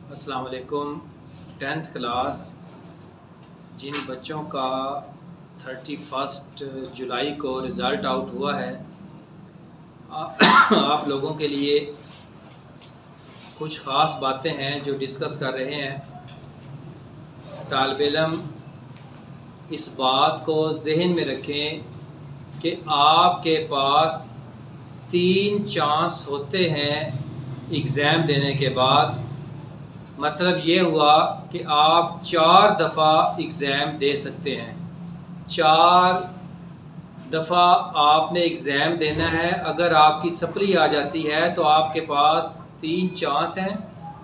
अस्सलाम वालेकुम। 10th class जिन बच्चों का 31 जुलाई को रिज़ल्ट आउट हुआ है, आप लोगों के लिए कुछ ख़ास बातें हैं जो डिस्कस कर रहे हैं। तालिब इल्म इस बात को जहन में रखें कि आपके पास 3 चांस होते हैं एग्ज़ाम देने के बाद। मतलब ये हुआ कि आप 4 दफ़ा एग्ज़ाम दे सकते हैं। 4 दफ़ा आपने एग्ज़ाम देना है। अगर आपकी सप्ली आ जाती है तो आपके पास 3 चांस हैं,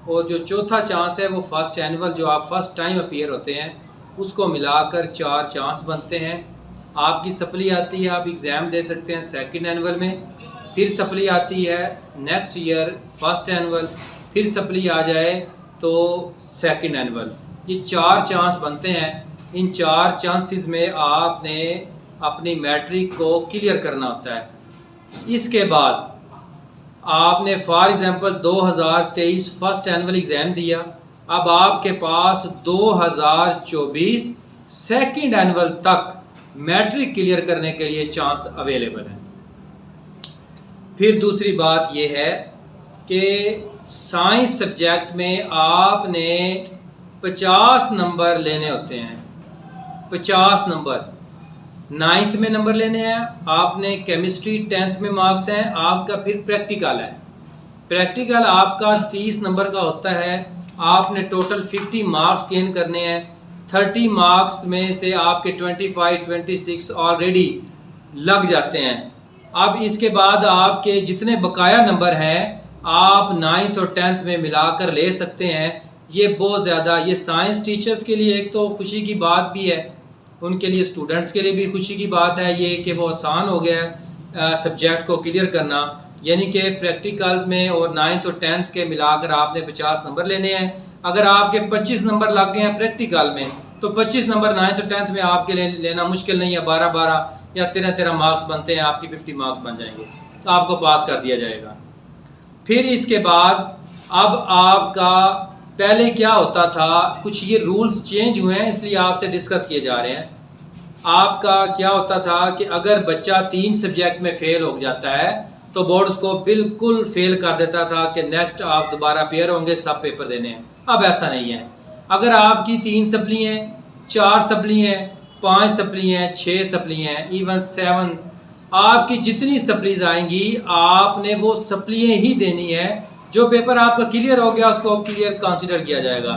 और जो चौथा चांस है वो फ़र्स्ट एनुअल, जो आप फ़र्स्ट टाइम अपीयर होते हैं, उसको मिलाकर 4 चांस बनते हैं। आपकी सप्ली आती है, आप एग्ज़ाम दे सकते हैं सेकंड एनुअल में। फिर सप्ली आती है नेक्स्ट ईयर फ़र्स्ट एनुअल, फिर सप्ली आ जाए तो सेकंड एनुअल। ये 4 चांस बनते हैं। इन 4 चांसेस में आपने अपनी मैट्रिक को क्लियर करना होता है। इसके बाद आपने for example 2023 first annual exam दिया, अब आपके पास 2024 सेकंड एनुअल तक मैट्रिक क्लियर करने के लिए चांस अवेलेबल है। फिर दूसरी बात यह है कि साइंस सब्जेक्ट में आपने 50 नंबर लेने होते हैं। 50 नंबर 9th में नंबर लेने हैं आपने। केमिस्ट्री 10th में मार्क्स हैं आपका। फिर प्रैक्टिकल है। प्रैक्टिकल आपका 30 नंबर का होता है। आपने टोटल 50 मार्क्स गेन करने हैं। 30 मार्क्स में से आपके 25, 26 ऑलरेडी लग जाते हैं। अब इसके बाद आपके जितने बकाया नंबर हैं आप 9th और 10th में मिलाकर ले सकते हैं। ये बहुत ज़्यादा, ये साइंस टीचर्स के लिए एक तो खुशी की बात भी है, उनके लिए स्टूडेंट्स के लिए भी खुशी की बात है ये कि वो आसान हो गया है सब्जेक्ट को क्लियर करना। यानी कि प्रैक्टिकल्स में और 9th और 10th के मिलाकर आपने 50 नंबर लेने हैं। अगर आपके 25 नंबर लग गए हैं प्रैक्टिकल में तो 25 नंबर 9th और 10th में आपके लिए लेना मुश्किल नहीं है। 12-12 या 13-13 मार्क्स बनते हैं, आपकी 50 मार्क्स बन जाएंगे तो आपको पास कर दिया जाएगा। फिर इसके बाद अब आपका पहले क्या होता था, कुछ ये रूल्स चेंज हुए हैं इसलिए आपसे डिस्कस किए जा रहे हैं। आपका क्या होता था कि अगर बच्चा 3 सब्जेक्ट में फेल हो जाता है तो बोर्ड उसको बिल्कुल फेल कर देता था कि नेक्स्ट आप दोबारा पेयर होंगे, सब पेपर देने हैं। अब ऐसा नहीं है। अगर आपकी 3 सप्ली हैं, 4 सप्ली हैं, 5 सप्ली हैं, 6 सप्ली हैं, इवन 7, आपकी जितनी सप्लीज आएंगी आपने वो सप्लियाँ ही देनी है। जो पेपर आपका क्लियर हो गया उसको क्लियर कंसिडर किया जाएगा।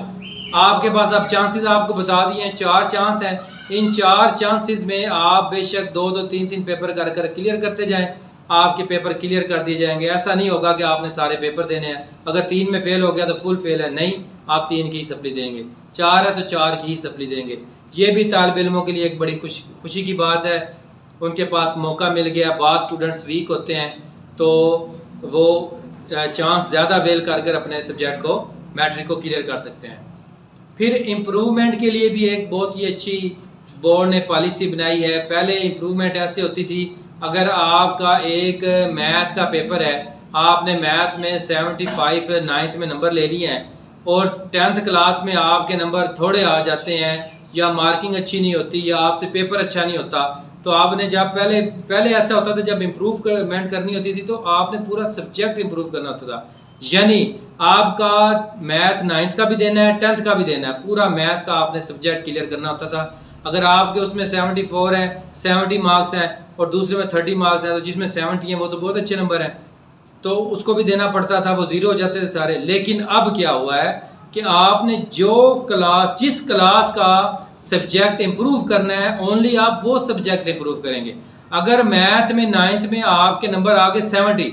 आपके पास अब चांसेस आपको बता दिए हैं, 4 चांस हैं। इन 4 चांसेस में आप बेशक 2-2, 3-3 पेपर कर कर क्लियर करते जाएं, आपके पेपर क्लियर कर दिए जाएंगे। ऐसा नहीं होगा कि आपने सारे पेपर देने हैं। अगर 3 में फेल हो गया तो फुल फेल है, नहीं, आप 3 की ही सप्ली देंगे। 4 है तो 4 की ही सप्ली देंगे। ये भी तालिब इल्मों के लिए एक बड़ी खुशी की बात है, उनके पास मौका मिल गया। बाद स्टूडेंट्स वीक होते हैं तो वो चांस ज़्यादा वेल कर अपने सब्जेक्ट को मैट्रिक को क्लियर कर सकते हैं। फिर इम्प्रूवमेंट के लिए भी एक बहुत ही अच्छी बोर्ड ने पॉलिसी बनाई है। पहले इम्प्रूवमेंट ऐसे होती थी, अगर आपका एक मैथ का पेपर है, आपने मैथ में 75 9th में नंबर ले लिए हैं और 10th क्लास में आपके नंबर थोड़े आ जाते हैं या मार्किंग अच्छी नहीं होती या आपसे पेपर अच्छा नहीं होता, तो आपने जब पहले ऐसा होता था, जब इम्प्रूवमेंट करनी होती थी तो आपने पूरा सब्जेक्ट इम्प्रूव करना होता था। यानी आपका मैथ 9th का भी देना है, 10th का भी देना है, पूरा मैथ का आपने सब्जेक्ट क्लियर करना होता था। अगर आपके उसमें 74 हैं, 70 मार्क्स हैं और दूसरे में 30 मार्क्स हैं, तो जिसमें 70 हैं वो तो बहुत अच्छे नंबर हैं, तो उसको भी देना पड़ता था, वो ज़ीरो हो जाते थे सारे। लेकिन अब क्या हुआ है कि आपने जिस क्लास का सब्जेक्ट इम्प्रूव करना है, ओनली आप वो सब्जेक्ट इम्प्रूव करेंगे। अगर मैथ में 9th में आपके नंबर आ गए 70,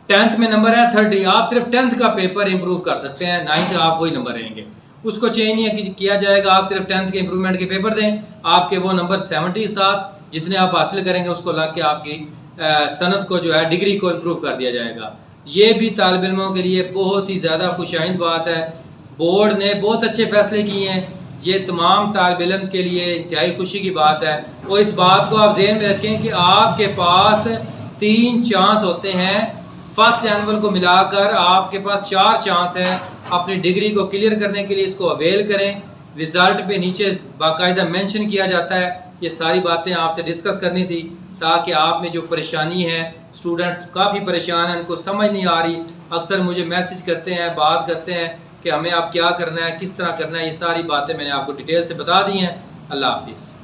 10th में नंबर है 30, आप सिर्फ 10th का पेपर इम्प्रूव कर सकते हैं, 9th आप वही नंबर रहेंगे, उसको चेंज नहीं किया जाएगा। आप सिर्फ 10th के इम्प्रूवमेंट के पेपर दें, आपके वो नंबर 70 साथ जितने आप हासिल करेंगे उसको लग के आपकी सनद को जो है डिग्री को इम्प्रूव कर दिया जाएगा। ये भी तालिब इल्मों के लिए बहुत ही ज़्यादा खुशाइंद बात है। बोर्ड ने बहुत अच्छे फैसले किए हैं, ये तमाम तालिब इल्म के लिए इंतहाई खुशी की बात है। और इस बात को आप ज़हन में रखें कि आपके पास 3 चांस होते हैं फर्स्ट एनुअल को मिलाकर आपके पास 4 चांस है अपनी डिग्री को क्लियर करने के लिए। इसको अवेल करें। रिज़ल्ट पे नीचे बाकायदा मेंशन किया जाता है। ये सारी बातें आपसे डिस्कस करनी थी ताकि आप में जो परेशानी है, स्टूडेंट्स काफ़ी परेशान हैं, उनको समझ नहीं आ रही, अक्सर मुझे मैसेज करते हैं, बात करते हैं कि हमें अब क्या करना है, किस तरह करना है। ये सारी बातें मैंने आपको डिटेल से बता दी हैं। अल्लाह हाफिज़।